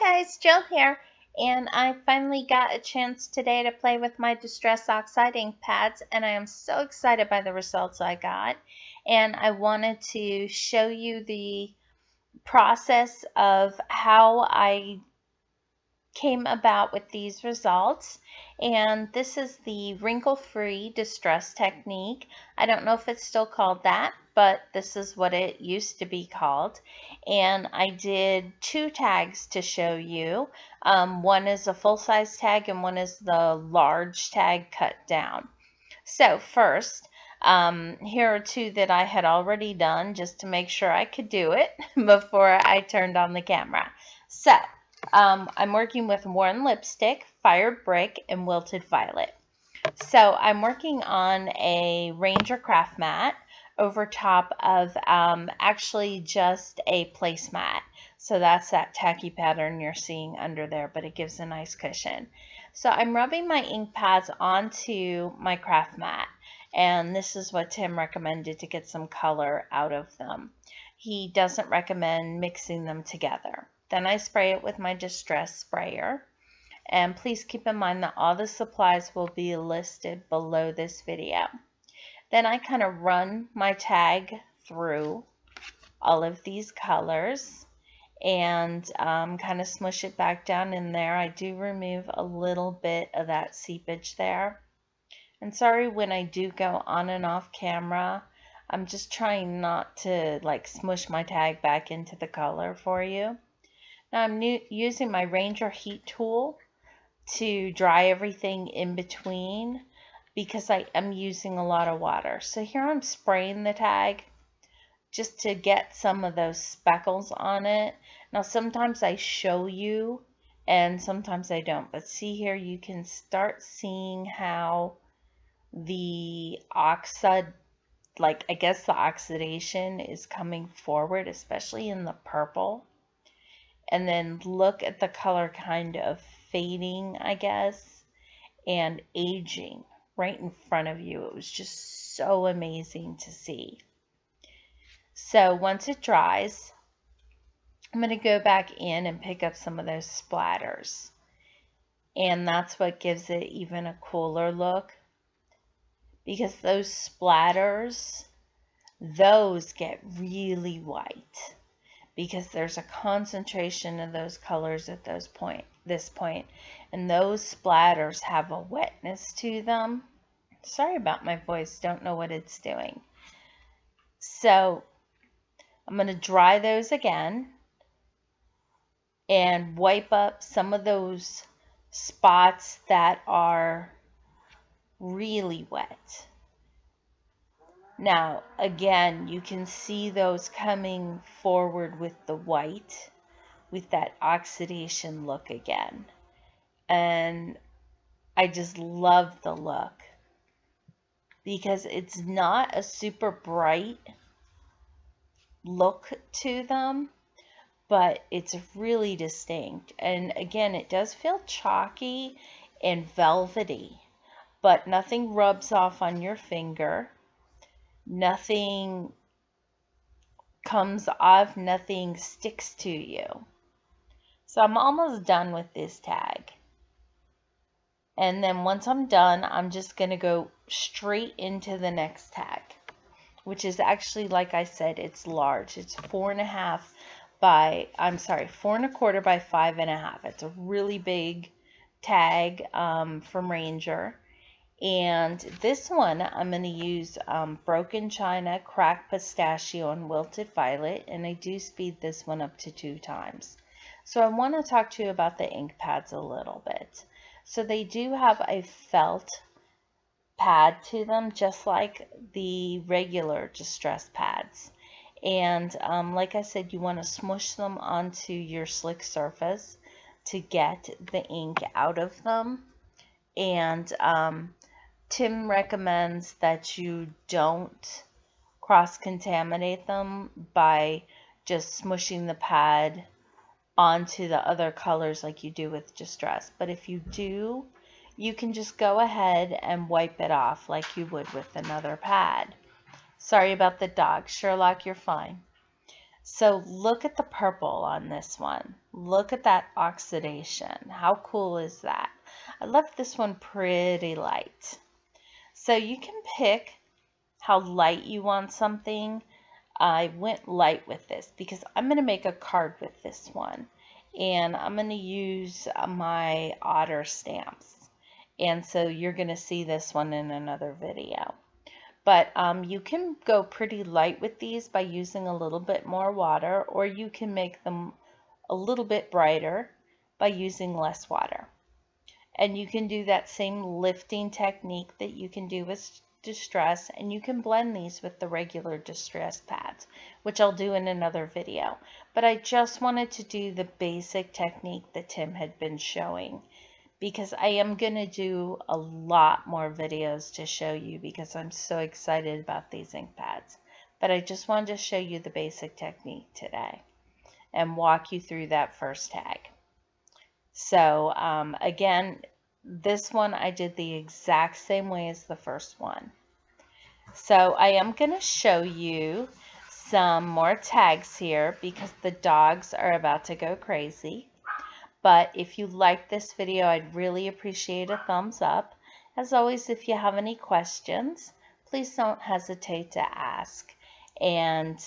guys, Jill here, and I finally got a chance today to play with my Distress Oxide Ink Pads, and I am so excited by the results I got, and I wanted to show you the process of how I came about with these results. And this is the wrinkle-free distress technique. I don't know if it's still called that, but this is what it used to be called. And I did two tags to show you. One is a full-size tag and one is the large tag cut down. So first, here are two that I had already done just to make sure I could do it before I turned on the camera. So I'm working with Worn Lipstick, Fired Brick, and Wilted Violet. So I'm working on a Ranger craft mat over top of actually just a placemat. So that's that tacky pattern you're seeing under there, but it gives a nice cushion. So I'm rubbing my ink pads onto my craft mat, and this is what Tim recommended to get some color out of them. He doesn't recommend mixing them together. Then I spray it with my Distress sprayer. And please keep in mind that all the supplies will be listed below this video. Then I kind of run my tag through all of these colors and kind of smush it back down in there. I do remove a little bit of that seepage there. And sorry when I do go on and off camera. I'm just trying not to like smush my tag back into the color for you. Now I'm using my Ranger heat tool to dry everything in between because I am using a lot of water. So here I'm spraying the tag just to get some of those speckles on it. Now sometimes I show you and sometimes I don't, but see here you can start seeing how the oxide, like I guess the oxidation is coming forward, especially in the purple. And then look at the color kind of fading, I guess, and aging right in front of you. It was just so amazing to see. So once it dries, I'm going to go back in and pick up some of those splatters. And that's what gives it even a cooler look, because those splatters, those get really white, because there's a concentration of those colors at this point, and those splatters have a wetness to them. Sorry about my voice, don't know what it's doing. So I'm going to dry those again and wipe up some of those spots that are really wet. Now, again, you can see those coming forward with the white, with that oxidation look again. And I just love the look because it's not a super bright look to them, but it's really distinct. And again, it does feel chalky and velvety, but nothing rubs off on your finger. Nothing comes off, nothing sticks to you. So I'm almost done with this tag. And then once I'm done, I'm just going to go straight into the next tag, which is actually, like I said, it's large. It's 4.25 by 4.25 by 5.5. It's a really big tag from Ranger. And this one, I'm going to use Broken China, Cracked Pistachio, and Wilted Violet. And I do speed this one up to 2 times. So I want to talk to you about the ink pads a little bit. So they do have a felt pad to them, just like the regular Distress pads. And like I said, you want to smush them onto your slick surface to get the ink out of them. And Tim recommends that you don't cross-contaminate them by just smushing the pad onto the other colors like you do with Distress. But if you do, you can just go ahead and wipe it off like you would with another pad. Sorry about the dog. Sherlock, you're fine. So look at the purple on this one. Look at that oxidation. How cool is that? I left this one pretty light. So you can pick how light you want something. I went light with this because I'm going to make a card with this one. And I'm going to use my otter stamps. And so you're going to see this one in another video. But you can go pretty light with these by using a little bit more water, or you can make them a little bit brighter by using less water. And you can do that same lifting technique that you can do with Distress, and you can blend these with the regular Distress pads, which I'll do in another video. But I just wanted to do the basic technique that Tim had been showing, because I am going to do a lot more videos to show you because I'm so excited about these ink pads. But I just wanted to show you the basic technique today and walk you through that first tag. So again, this one I did the exact same way as the first one. So I am going to show you some more tags here because the dogs are about to go crazy. But if you like this video, I'd really appreciate a thumbs up. As always, if you have any questions, please don't hesitate to ask. And